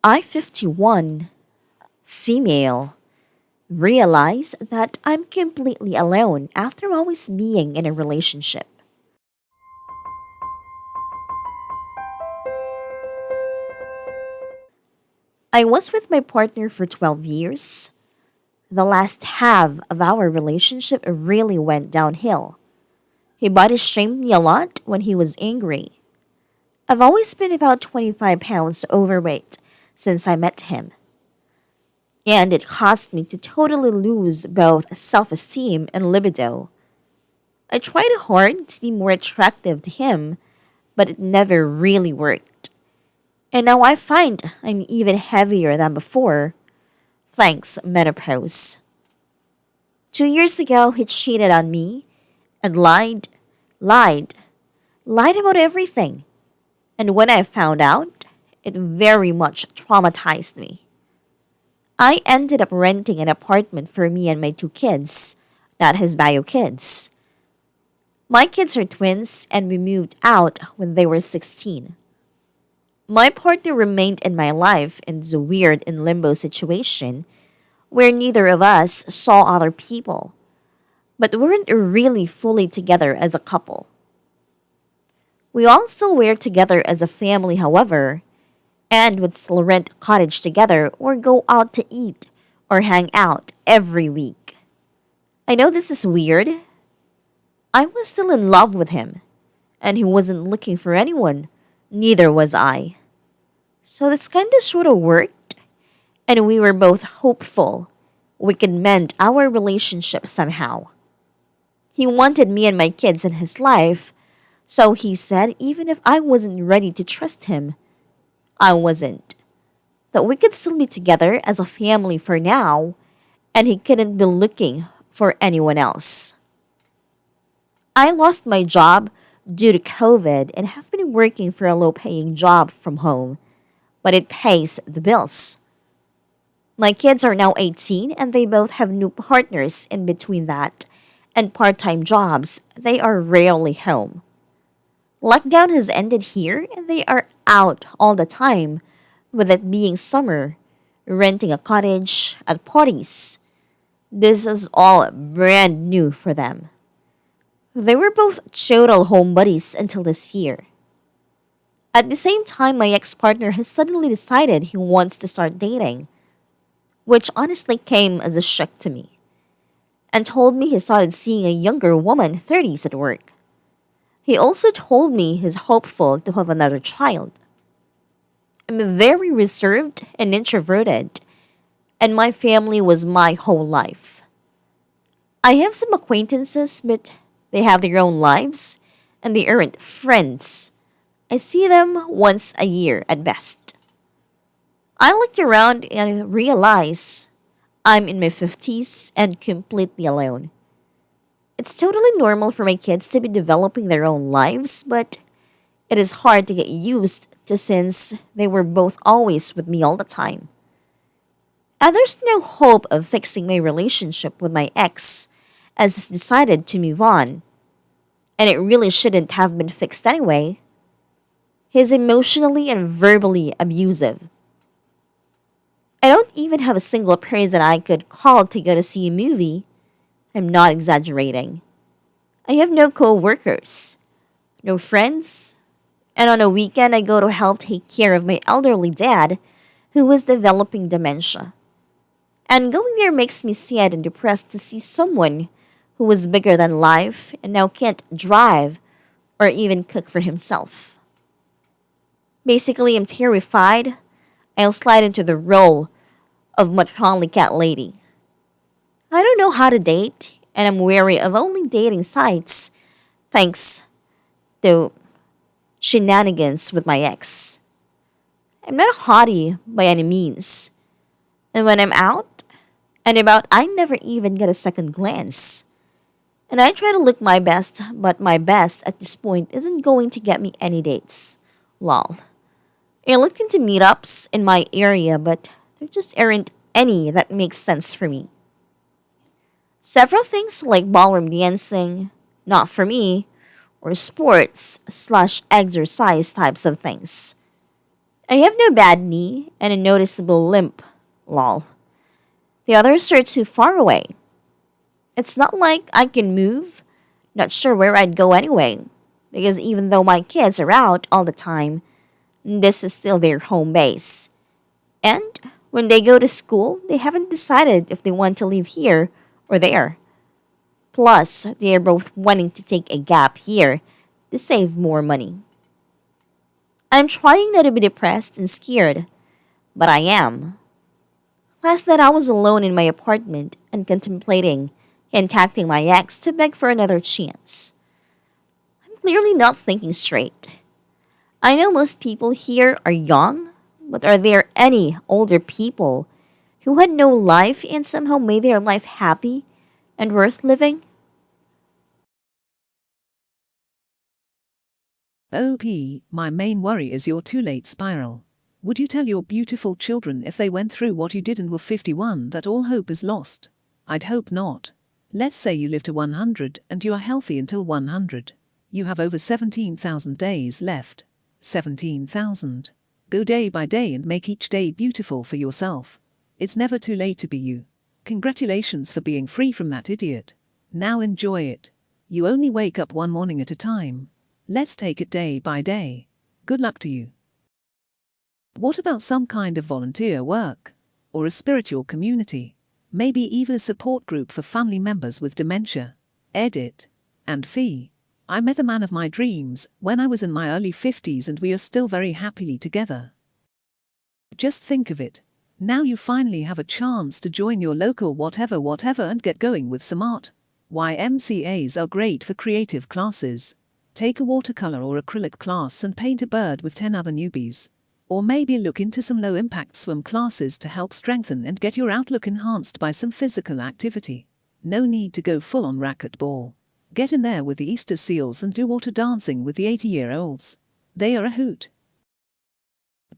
I-51, female, realize that I'm completely alone after always being in a relationship. I was with my partner for 12 years. The last half of our relationship really went downhill. He body shamed me a lot when he was angry. I've always been about 25 pounds overweight since I met him, and it caused me to totally lose both self esteem and libido. I tried hard to be more attractive to him, but it never really worked. And now I find I'm even heavier than before, thanks menopause. 2 years ago, he cheated on me and lied, lied about everything. And when I found out, it very much traumatized me. I ended up renting an apartment for me and my two kids, not his bio kids. My kids are twins, and we moved out when they were 16. My partner remained in my life in this weird in limbo situation where neither of us saw other people, but weren't really fully together as a couple. We all still were together as a family, however, and would still rent a cottage together or go out to eat or hang out every week. I know this is weird. I was still in love with him, and he wasn't looking for anyone. Neither was I. So this kind of sort of worked, and we were both hopeful we could mend our relationship somehow. He wanted me and my kids in his life, so he said even if I wasn't ready to trust him, I wasn't. That we could still be together as a family for now, and he couldn't be looking for anyone else. I lost my job due to COVID and have been working for a low paying job from home, but it pays the bills. My kids are now 18 and they both have new partners in between that and part time jobs. They are rarely home. Lockdown has ended here and they are out all the time, with it being summer, renting a cottage, at parties. This is all brand new for them. They were both total homebodies until this year. At the same time, my ex partner has suddenly decided he wants to start dating, which honestly came as a shock to me, and told me he started seeing a younger woman, 30s, at work. He also told me he's hopeful to have another child. I'm very reserved and introverted, and my family was my whole life. I have some acquaintances, but they have their own lives, and they aren't friends. I see them once a year at best. I looked around and realized I'm in my 50s and completely alone. It's totally normal for my kids to be developing their own lives, but it is hard to get used to since they were both always with me all the time. And there's no hope of fixing my relationship with my ex, as he's decided to move on, and it really shouldn't have been fixed anyway. He's emotionally and verbally abusive. I don't even have a single person I could call to go to see a movie. I'm not exaggerating. I have no co-workers, no friends, and on a weekend I go to help take care of my elderly dad who is developing dementia. And going there makes me sad and depressed to see someone who was bigger than life and now can't drive or even cook for himself. Basically, I'm terrified I'll slide into the role of matronly cat lady. I don't know how to date, and I'm wary of only dating sites, thanks to shenanigans with my ex. I'm not a hottie by any means, and when I'm out and about, I never even get a second glance. And I try to look my best, but my best at this point isn't going to get me any dates. Lol. I looked into meetups in my area, but there just aren't any that make sense for me. Several things like ballroom dancing, not for me, or sports/exercise types of things. I have no bad knee and a noticeable limp. Lol. The others are too far away. It's not like I can move. Not sure where I'd go anyway. Because even though my kids are out all the time, this is still their home base. And when they go to school, they haven't decided if they want to live here or there. Plus, they are both wanting to take a gap here to save more money. I'm trying not to be depressed and scared, but I am. Last night I was alone in my apartment and contemplating contacting my ex to beg for another chance. I'm clearly not thinking straight. I know most people here are young, but are there any older people who had no life and somehow made their life happy and worth living? OP, my main worry is your too late spiral. Would you tell your beautiful children if they went through what you did and were 51 that all hope is lost? I'd hope not. Let's say you live to 100 and you are healthy until 100. You have over 17,000 days left. 17,000. Go day by day and make each day beautiful for yourself. It's never too late to be you. Congratulations for being free from that idiot. Now enjoy it. You only wake up one morning at a time. Let's take it day by day. Good luck to you. What about some kind of volunteer work? Or a spiritual community? Maybe even a support group for family members with dementia. Edit. And fee. I met the man of my dreams when I was in my early 50s and we are still very happily together. Just think of it. Now you finally have a chance to join your local whatever and get going with some art. YMCAs are great for creative classes. Take a watercolor or acrylic class and paint a bird with 10 other newbies. Or maybe look into some low-impact swim classes to help strengthen and get your outlook enhanced by some physical activity. No need to go full-on racquetball. Get in there with the Easter seals and do water dancing with the 80-year-olds. They are a hoot.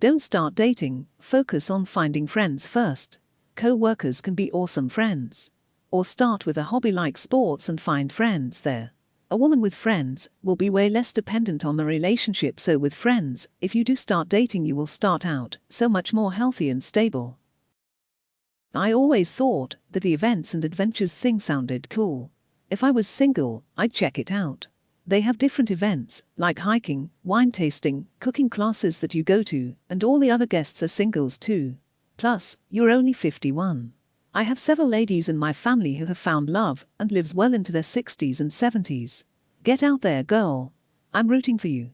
Don't start dating, focus on finding friends first. Co-workers can be awesome friends. Or start with a hobby like sports and find friends there. A woman with friends will be way less dependent on the relationship, so with friends, if you do start dating you will start out so much more healthy and stable. I always thought that the events and adventures thing sounded cool. If I was single, I'd check it out. They have different events, like hiking, wine tasting, cooking classes that you go to, and all the other guests are singles too. Plus, you're only 51. I have several ladies in my family who have found love and lives well into their 60s and 70s. Get out there, girl. I'm rooting for you.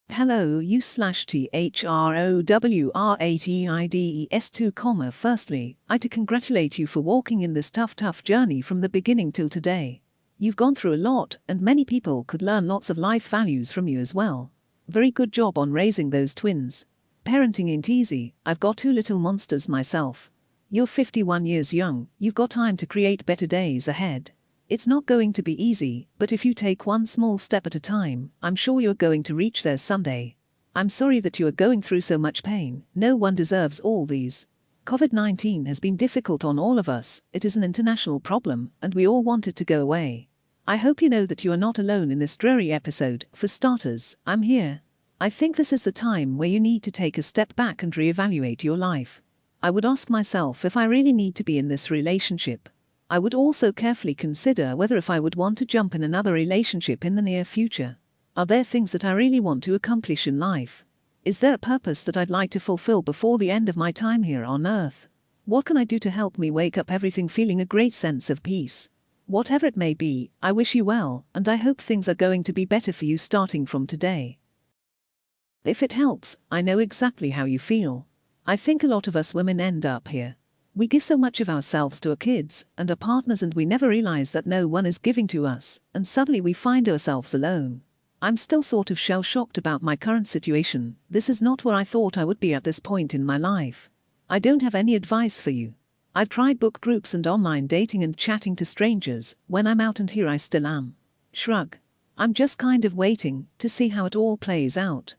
Hello, you/THROWRATIDES2, firstly, I to congratulate you for walking in this tough journey from the beginning till today. You've gone through a lot, and many people could learn lots of life values from you as well. Very good job on raising those twins. Parenting ain't easy, I've got 2 little monsters myself. You're 51 years young, you've got time to create better days ahead. It's not going to be easy, but if you take one small step at a time, I'm sure you're going to reach there someday. I'm sorry that you are going through so much pain, no one deserves all these. COVID-19 has been difficult on all of us, it is an international problem, and we all want it to go away. I hope you know that you are not alone in this dreary episode. For starters, I'm here. I think this is the time where you need to take a step back and reevaluate your life. I would ask myself if I really need to be in this relationship. I would also carefully consider whether if I would want to jump in another relationship in the near future. Are there things that I really want to accomplish in life? Is there a purpose that I'd like to fulfill before the end of my time here on Earth? What can I do to help me wake up everything feeling a great sense of peace? Whatever it may be, I wish you well, and I hope things are going to be better for you starting from today. If it helps, I know exactly how you feel. I think a lot of us women end up here. We give so much of ourselves to our kids and our partners, and we never realize that no one is giving to us, and suddenly we find ourselves alone. I'm still sort of shell-shocked about my current situation. This is not where I thought I would be at this point in my life. I don't have any advice for you. I've tried book groups and online dating and chatting to strangers. When I'm out, and here I still am. Shrug. I'm just kind of waiting to see how it all plays out.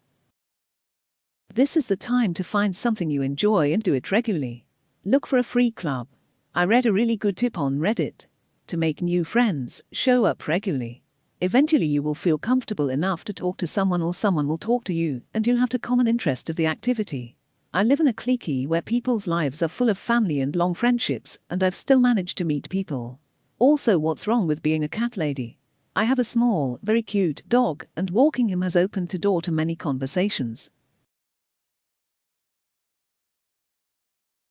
This is the time to find something you enjoy and do it regularly. Look for a free club. I read a really good tip on Reddit. To make new friends, show up regularly. Eventually you will feel comfortable enough to talk to someone or someone will talk to you and you'll have the common interest of the activity. I live in a clique where people's lives are full of family and long friendships and I've still managed to meet people. Also, what's wrong with being a cat lady? I have a small, very cute dog and walking him has opened the door to many conversations.